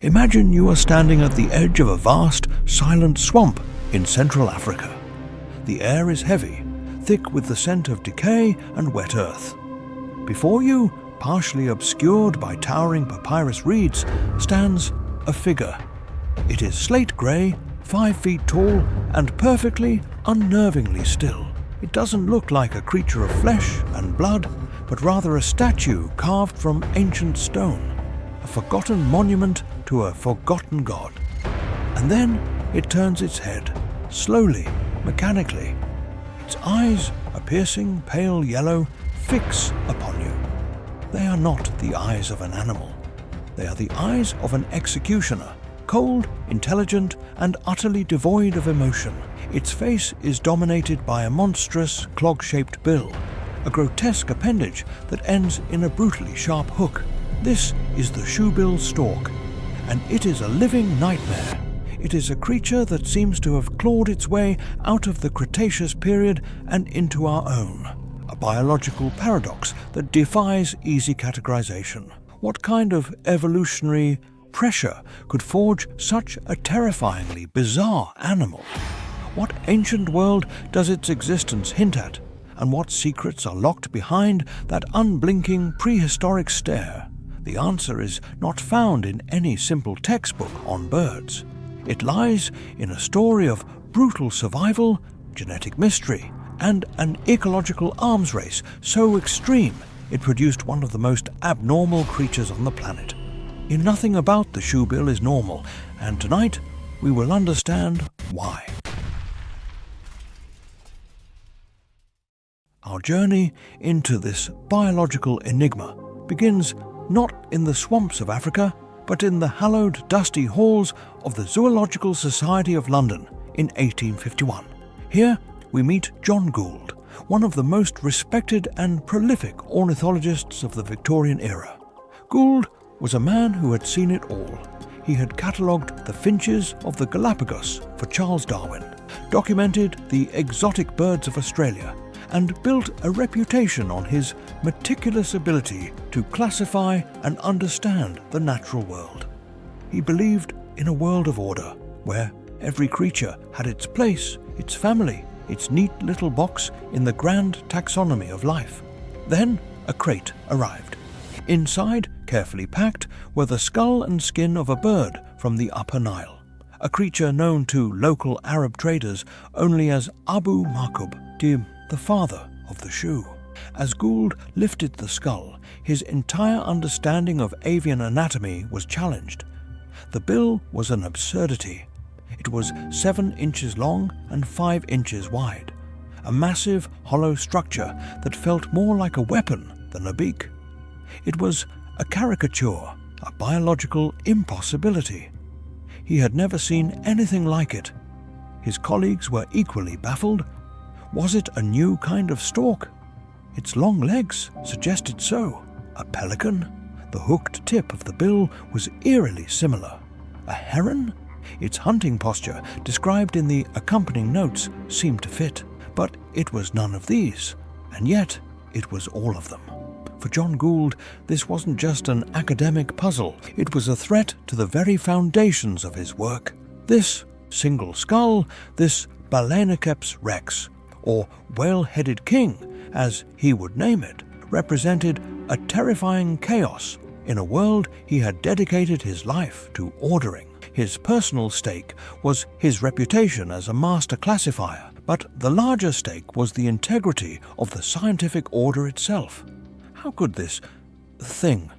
Imagine you are standing at the edge of a vast, silent swamp in Central Africa. The air is heavy, thick with the scent of decay and wet earth. Before you, partially obscured by towering papyrus reeds, stands a figure. It is slate grey, 5 feet tall, and perfectly, unnervingly still. It doesn't look like a creature of flesh and blood, but rather a statue carved from ancient stone, a forgotten monument to a forgotten god. And then it turns its head, slowly, mechanically. Its eyes, a piercing pale yellow, fix upon you. They are not the eyes of an animal. They are the eyes of an executioner, cold, intelligent, and utterly devoid of emotion. Its face is dominated by a monstrous, clog-shaped bill, a grotesque appendage that ends in a brutally sharp hook. This is the Shoebill Stork, and it is a living nightmare. It is a creature that seems to have clawed its way out of the Cretaceous period and into our own. A biological paradox that defies easy categorization. What kind of evolutionary pressure could forge such a terrifyingly bizarre animal? What ancient world does its existence hint at? And what secrets are locked behind that unblinking prehistoric stare? The answer is not found in any simple textbook on birds. It lies in a story of brutal survival, genetic mystery, and an ecological arms race so extreme it produced one of the most abnormal creatures on the planet. In nothing about the shoebill is normal, and tonight we will understand why. Our journey into this biological enigma begins not in the swamps of Africa, but in the hallowed, dusty halls of the Zoological Society of London in 1851. Here we meet John Gould, one of the most respected and prolific ornithologists of the Victorian era. Gould was a man who had seen it all. He had catalogued the finches of the Galapagos for Charles Darwin, documented the exotic birds of Australia, and built a reputation on his meticulous ability to classify and understand the natural world. He believed in a world of order, where every creature had its place, its family, its neat little box in the grand taxonomy of life. Then a crate arrived. Inside, carefully packed, were the skull and skin of a bird from the Upper Nile, a creature known to local Arab traders only as Abu Makub, the father of the shoe. As Gould lifted the skull, his entire understanding of avian anatomy was challenged. The bill was an absurdity. It was 7 inches long and 5 inches wide, a massive, hollow structure that felt more like a weapon than a beak. It was a caricature, a biological impossibility. He had never seen anything like it. His colleagues were equally baffled. Was it a new kind of stork? Its long legs suggested so. A pelican? The hooked tip of the bill was eerily similar. A heron? Its hunting posture, described in the accompanying notes, seemed to fit. But it was none of these, and yet it was all of them. For John Gould, this wasn't just an academic puzzle. It was a threat to the very foundations of his work. This single skull, this Balaeniceps rex, or whale-headed king, as he would name it, represented a terrifying chaos in a world he had dedicated his life to ordering. His personal stake was his reputation as a master classifier, but the larger stake was the integrity of the scientific order itself. How could this thing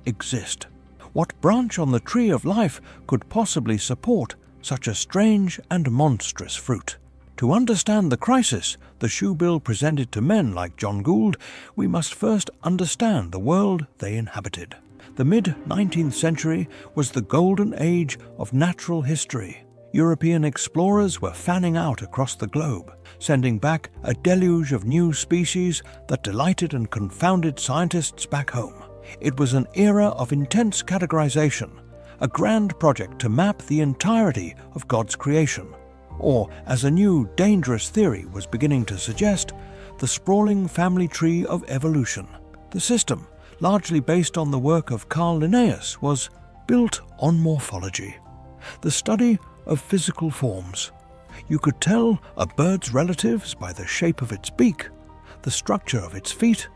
exist? What branch on the tree of life could possibly support such a strange and monstrous fruit? To understand the crisis the shoebill presented to men like John Gould, we must first understand the world they inhabited. The mid-19th century was the golden age of natural history. European explorers were fanning out across the globe, sending back a deluge of new species that delighted and confounded scientists back home. It was an era of intense categorization, a grand project to map the entirety of God's creation. Or, as a new, dangerous theory was beginning to suggest, the sprawling family tree of evolution. The system, largely based on the work of Carl Linnaeus, was built on morphology, the study of physical forms. You could tell a bird's relatives by the shape of its beak, the structure of its feet,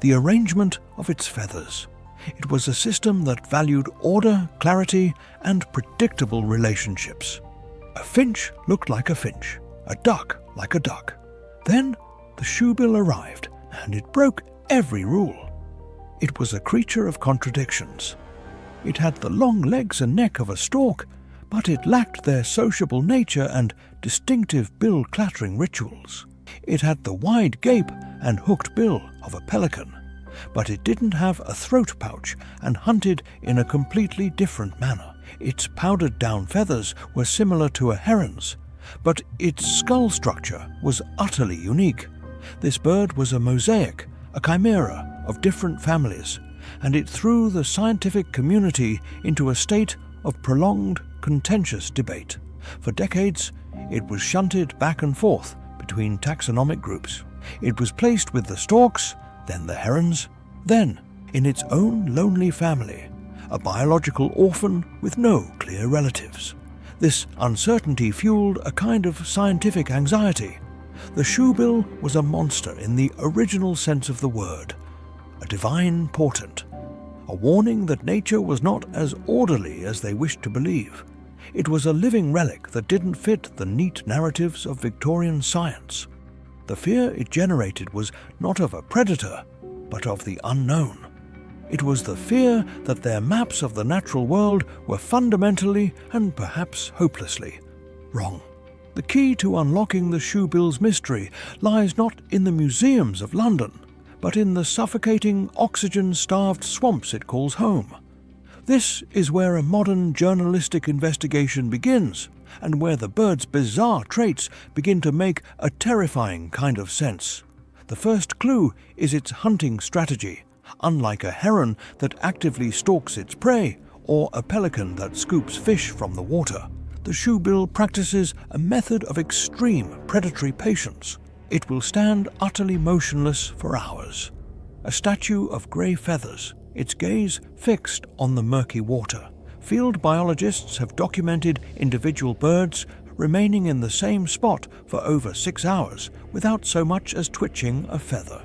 the arrangement of its feathers. It was a system that valued order, clarity, and predictable relationships. A finch looked like a finch, a duck like a duck. Then the shoebill arrived, and it broke every rule. It was a creature of contradictions. It had the long legs and neck of a stork, but it lacked their sociable nature and distinctive bill-clattering rituals. It had the wide gape and hooked bill of a pelican, but it didn't have a throat pouch and hunted in a completely different manner. Its powdered-down feathers were similar to a heron's, but its skull structure was utterly unique. This bird was a mosaic, a chimera of different families, and it threw the scientific community into a state of prolonged, contentious debate. For decades, it was shunted back and forth between taxonomic groups. It was placed with the storks, then the herons, then, in its own lonely family, a biological orphan with no clear relatives. This uncertainty fueled a kind of scientific anxiety. The shoebill was a monster in the original sense of the word, a divine portent, a warning that nature was not as orderly as they wished to believe. It was a living relic that didn't fit the neat narratives of Victorian science. The fear it generated was not of a predator, but of the unknown. It was the fear that their maps of the natural world were fundamentally, and perhaps hopelessly, wrong. The key to unlocking the shoebill's mystery lies not in the museums of London, but in the suffocating, oxygen-starved swamps it calls home. This is where a modern journalistic investigation begins, and where the bird's bizarre traits begin to make a terrifying kind of sense. The first clue is its hunting strategy. Unlike a heron that actively stalks its prey, or a pelican that scoops fish from the water, the shoebill practices a method of extreme predatory patience. It will stand utterly motionless for hours, a statue of grey feathers, its gaze fixed on the murky water. Field biologists have documented individual birds remaining in the same spot for over 6 hours without so much as twitching a feather.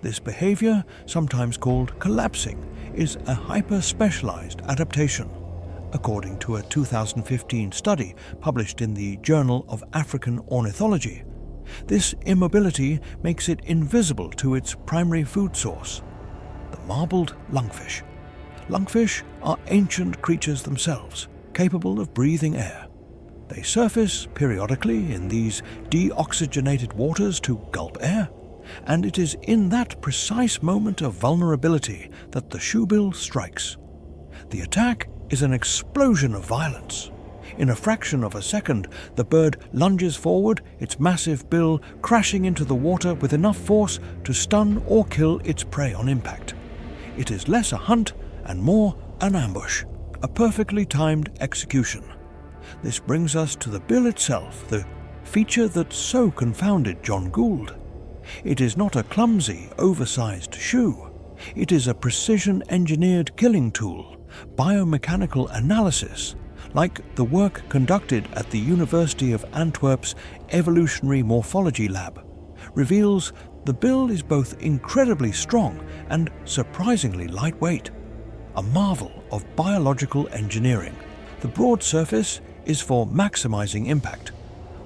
This behavior, sometimes called collapsing, is a hyper-specialized adaptation. According to a 2015 study published in the Journal of African Ornithology, this immobility makes it invisible to its primary food source, the marbled lungfish. Lungfish are ancient creatures themselves, capable of breathing air. They surface periodically in these deoxygenated waters to gulp air, and it is in that precise moment of vulnerability that the shoebill strikes. The attack is an explosion of violence. In a fraction of a second, the bird lunges forward, its massive bill crashing into the water with enough force to stun or kill its prey on impact. It is less a hunt and more an ambush, a perfectly timed execution. This brings us to the bill itself, the feature that so confounded John Gould. It is not a clumsy, oversized shoe. It is a precision-engineered killing tool, biomechanical analysis, like the work conducted at the University of Antwerp's Evolutionary Morphology Lab, reveals the bill is both incredibly strong and surprisingly lightweight, a marvel of biological engineering. The broad surface is for maximizing impact,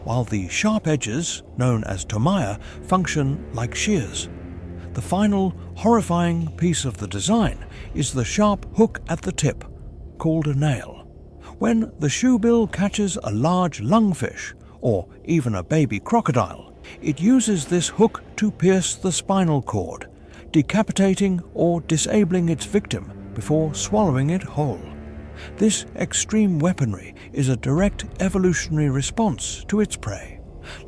while the sharp edges, known as tomaya, function like shears. The final, horrifying piece of the design is the sharp hook at the tip, called a nail. When the shoebill catches a large lungfish, or even a baby crocodile, it uses this hook to pierce the spinal cord, decapitating or disabling its victim before swallowing it whole. This extreme weaponry is a direct evolutionary response to its prey.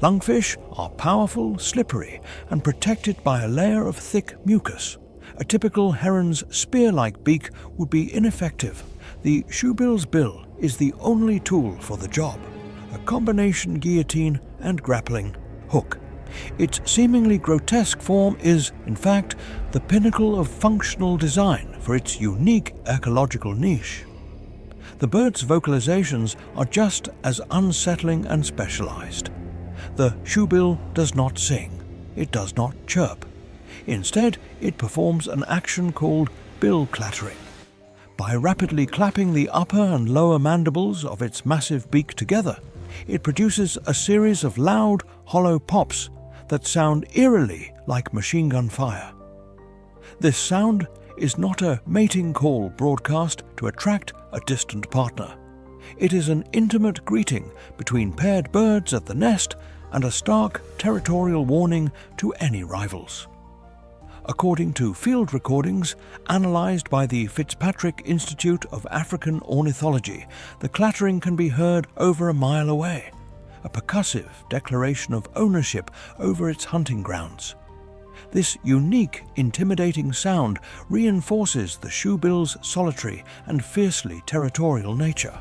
Lungfish are powerful, slippery, and protected by a layer of thick mucus. A typical heron's spear-like beak would be ineffective. The shoebill's bill is the only tool for the job, a combination guillotine and grappling hook. Its seemingly grotesque form is, in fact, the pinnacle of functional design for its unique ecological niche. The bird's vocalizations are just as unsettling and specialized. The shoebill does not sing. It does not chirp. Instead, it performs an action called bill-clattering. By rapidly clapping the upper and lower mandibles of its massive beak together, it produces a series of loud, hollow pops that sound eerily like machine gun fire. This sound is not a mating call broadcast to attract a distant partner. It is an intimate greeting between paired birds at the nest and a stark territorial warning to any rivals. According to field recordings analysed by the Fitzpatrick Institute of African Ornithology, the clattering can be heard over a mile away, a percussive declaration of ownership over its hunting grounds. This unique, intimidating sound reinforces the shoebill's solitary and fiercely territorial nature.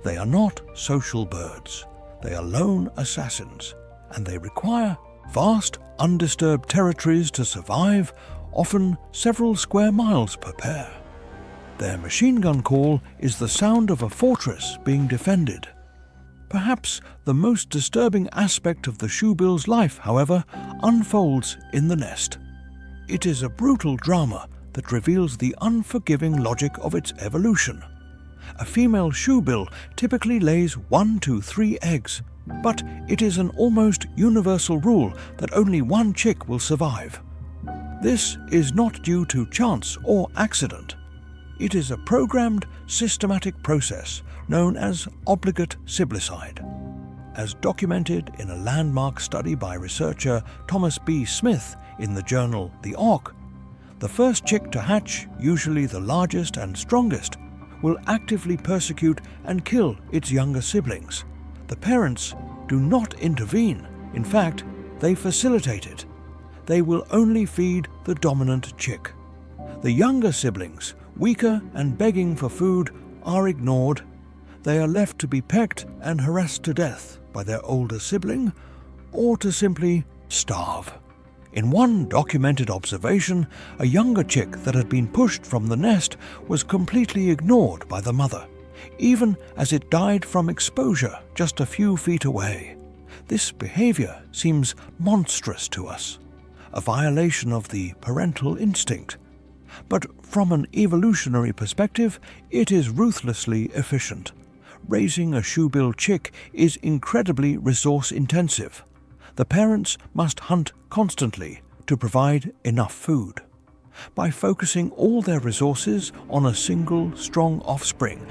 They are not social birds. They are lone assassins, and they require vast, undisturbed territories to survive, often several square miles per pair. Their machine gun call is the sound of a fortress being defended. Perhaps the most disturbing aspect of the shoebill's life, however, unfolds in the nest. It is a brutal drama that reveals the unforgiving logic of its evolution. A female shoebill typically lays 1 to 3 eggs, but it is an almost universal rule that only one chick will survive. This is not due to chance or accident. It is a programmed, systematic process known as obligate siblicide. As documented in a landmark study by researcher Thomas B. Smith in the journal The Auk, the first chick to hatch, usually the largest and strongest, will actively persecute and kill its younger siblings. The parents do not intervene. In fact, they facilitate it. They will only feed the dominant chick. The younger siblings, weaker and begging for food, are ignored. They are left to be pecked and harassed to death by their older sibling, or to simply starve. In one documented observation, a younger chick that had been pushed from the nest was completely ignored by the mother, even as it died from exposure just a few feet away. This behavior seems monstrous to us, a violation of the parental instinct. But from an evolutionary perspective, it is ruthlessly efficient. Raising a shoebill chick is incredibly resource-intensive. The parents must hunt constantly to provide enough food. By focusing all their resources on a single, strong offspring,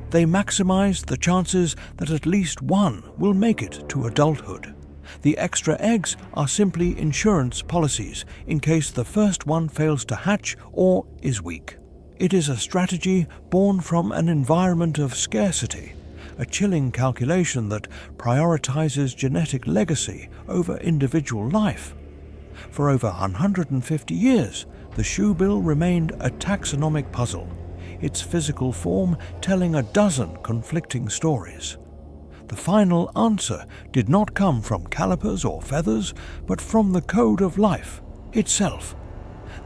they maximize the chances that at least one will make it to adulthood. The extra eggs are simply insurance policies in case the first one fails to hatch or is weak. It is a strategy born from an environment of scarcity, a chilling calculation that prioritizes genetic legacy over individual life. For over 150 years, the shoebill remained a taxonomic puzzle, its physical form telling a dozen conflicting stories. The final answer did not come from calipers or feathers, but from the code of life itself.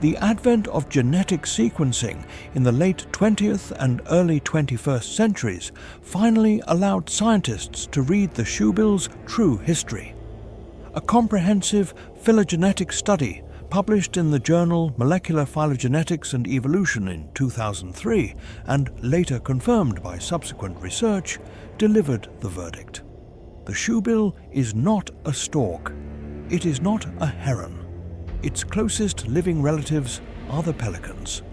The advent of genetic sequencing in the late 20th and early 21st centuries finally allowed scientists to read the shoebill's true history. A comprehensive phylogenetic study published in the journal Molecular Phylogenetics and Evolution in 2003, and later confirmed by subsequent research, delivered the verdict. The shoebill is not a stork. It is not a heron. Its closest living relatives are the pelicans.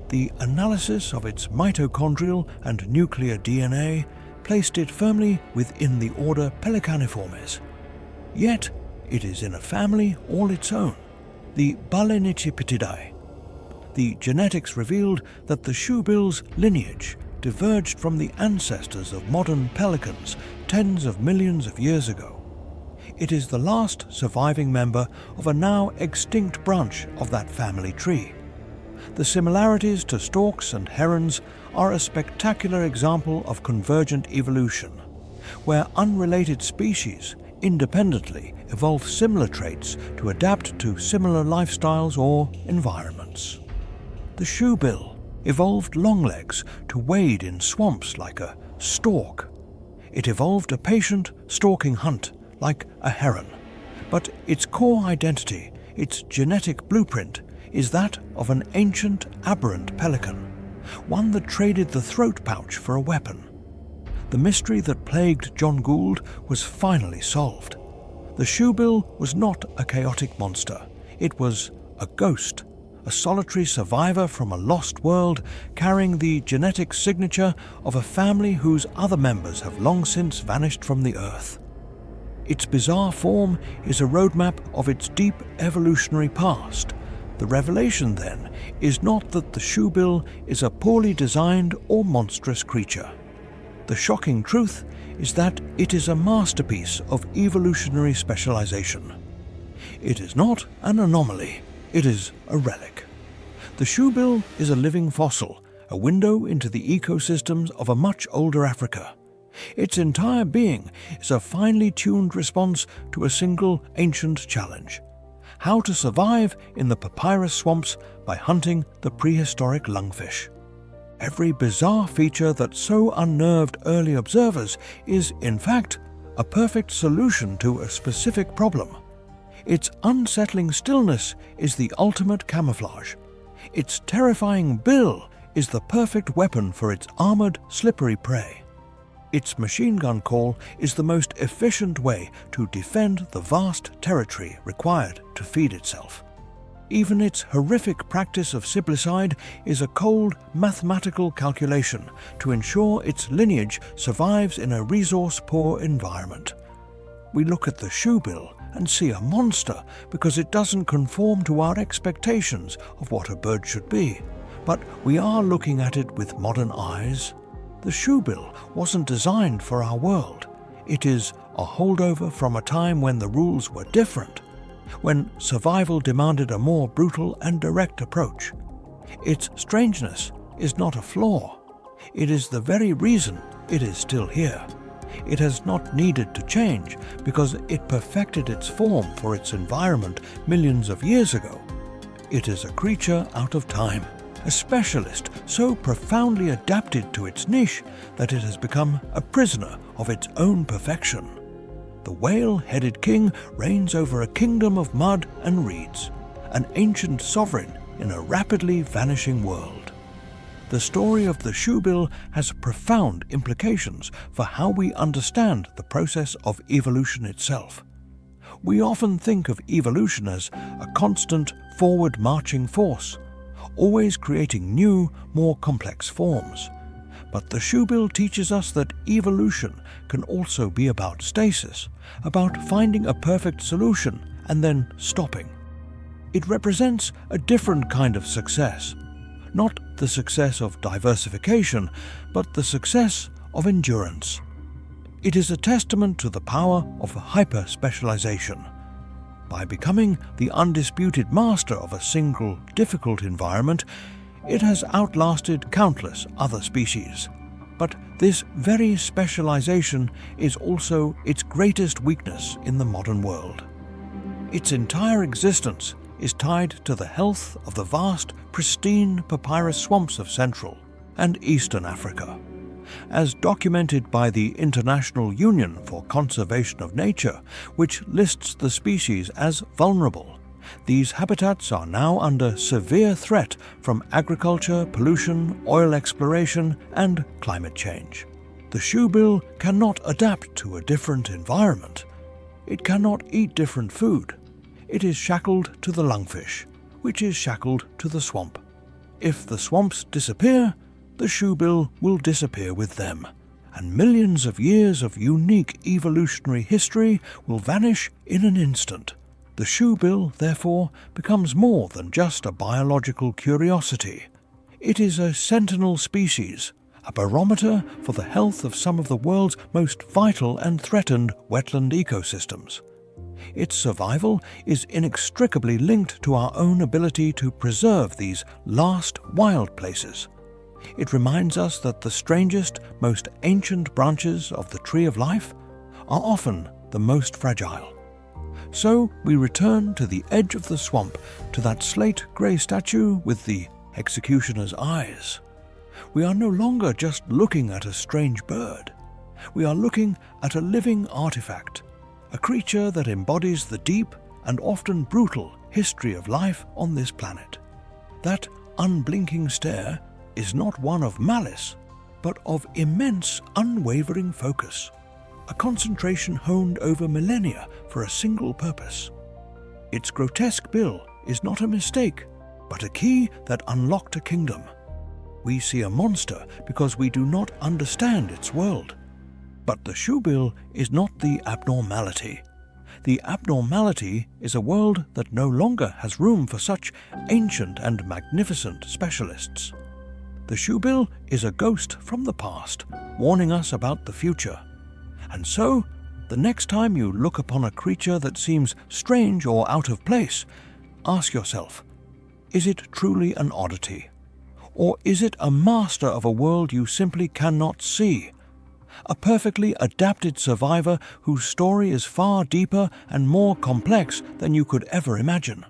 The analysis of its mitochondrial and nuclear DNA placed it firmly within the order Pelecaniformes. Yet, it is in a family all its own, the Balaeniceps. The genetics revealed that the shoebill's lineage diverged from the ancestors of modern pelicans tens of millions of years ago. It is the last surviving member of a now extinct branch of that family tree. The similarities to storks and herons are a spectacular example of convergent evolution, where unrelated species independently evolve similar traits to adapt to similar lifestyles or environments. The shoebill evolved long legs to wade in swamps like a stork. It evolved a patient, stalking hunt like a heron. But its core identity, its genetic blueprint, is that of an ancient, aberrant pelican, one that traded the throat pouch for a weapon. The mystery that plagued John Gould was finally solved. The shoebill was not a chaotic monster. It was a ghost, a solitary survivor from a lost world, carrying the genetic signature of a family whose other members have long since vanished from the earth. Its bizarre form is a roadmap of its deep evolutionary past. The revelation, then, is not that the shoebill is a poorly designed or monstrous creature. The shocking truth is that it is a masterpiece of evolutionary specialization. It is not an anomaly, it is a relic. The shoebill is a living fossil, a window into the ecosystems of a much older Africa. Its entire being is a finely tuned response to a single ancient challenge: how to survive in the papyrus swamps by hunting the prehistoric lungfish. Every bizarre feature that so unnerved early observers is, in fact, a perfect solution to a specific problem. Its unsettling stillness is the ultimate camouflage. Its terrifying bill is the perfect weapon for its armored, slippery prey. Its machine gun call is the most efficient way to defend the vast territory required to feed itself. Even its horrific practice of siblicide is a cold mathematical calculation to ensure its lineage survives in a resource-poor environment. We look at the shoebill and see a monster because it doesn't conform to our expectations of what a bird should be. But we are looking at it with modern eyes. The shoebill wasn't designed for our world. It is a holdover from a time when the rules were different, when survival demanded a more brutal and direct approach. Its strangeness is not a flaw. It is the very reason it is still here. It has not needed to change because it perfected its form for its environment millions of years ago. It is a creature out of time, a specialist so profoundly adapted to its niche that it has become a prisoner of its own perfection. The whale-headed king reigns over a kingdom of mud and reeds, an ancient sovereign in a rapidly vanishing world. The story of the shoebill has profound implications for how we understand the process of evolution itself. We often think of evolution as a constant forward-marching force, always creating new, more complex forms. But the shoebill teaches us that evolution can also be about stasis, about finding a perfect solution and then stopping. It represents a different kind of success, not the success of diversification, but the success of endurance. It is a testament to the power of hyper-specialization. By becoming the undisputed master of a single, difficult environment, it has outlasted countless other species. But this very specialization is also its greatest weakness in the modern world. Its entire existence is tied to the health of the vast, pristine papyrus swamps of Central and Eastern Africa. As documented by the International Union for Conservation of Nature, which lists the species as vulnerable, these habitats are now under severe threat from agriculture, pollution, oil exploration, and climate change. The shoebill cannot adapt to a different environment. It cannot eat different food. It is shackled to the lungfish, which is shackled to the swamp. If the swamps disappear, the shoebill will disappear with them, and millions of years of unique evolutionary history will vanish in an instant. The shoebill, therefore, becomes more than just a biological curiosity. It is a sentinel species, a barometer for the health of some of the world's most vital and threatened wetland ecosystems. Its survival is inextricably linked to our own ability to preserve these last wild places. It reminds us that the strangest, most ancient branches of the tree of life are often the most fragile. So we return to the edge of the swamp, to that slate-grey statue with the executioner's eyes. We are no longer just looking at a strange bird. We are looking at a living artifact, a creature that embodies the deep and often brutal history of life on this planet. That unblinking stare is not one of malice, but of immense, unwavering focus, a concentration honed over millennia for a single purpose. Its grotesque bill is not a mistake, but a key that unlocked a kingdom. We see a monster because we do not understand its world. But the shoebill is not the abnormality. The abnormality is a world that no longer has room for such ancient and magnificent specialists. The shoebill is a ghost from the past, warning us about the future. And so, the next time you look upon a creature that seems strange or out of place, ask yourself, is it truly an oddity? Or is it a master of a world you simply cannot see? A perfectly adapted survivor whose story is far deeper and more complex than you could ever imagine.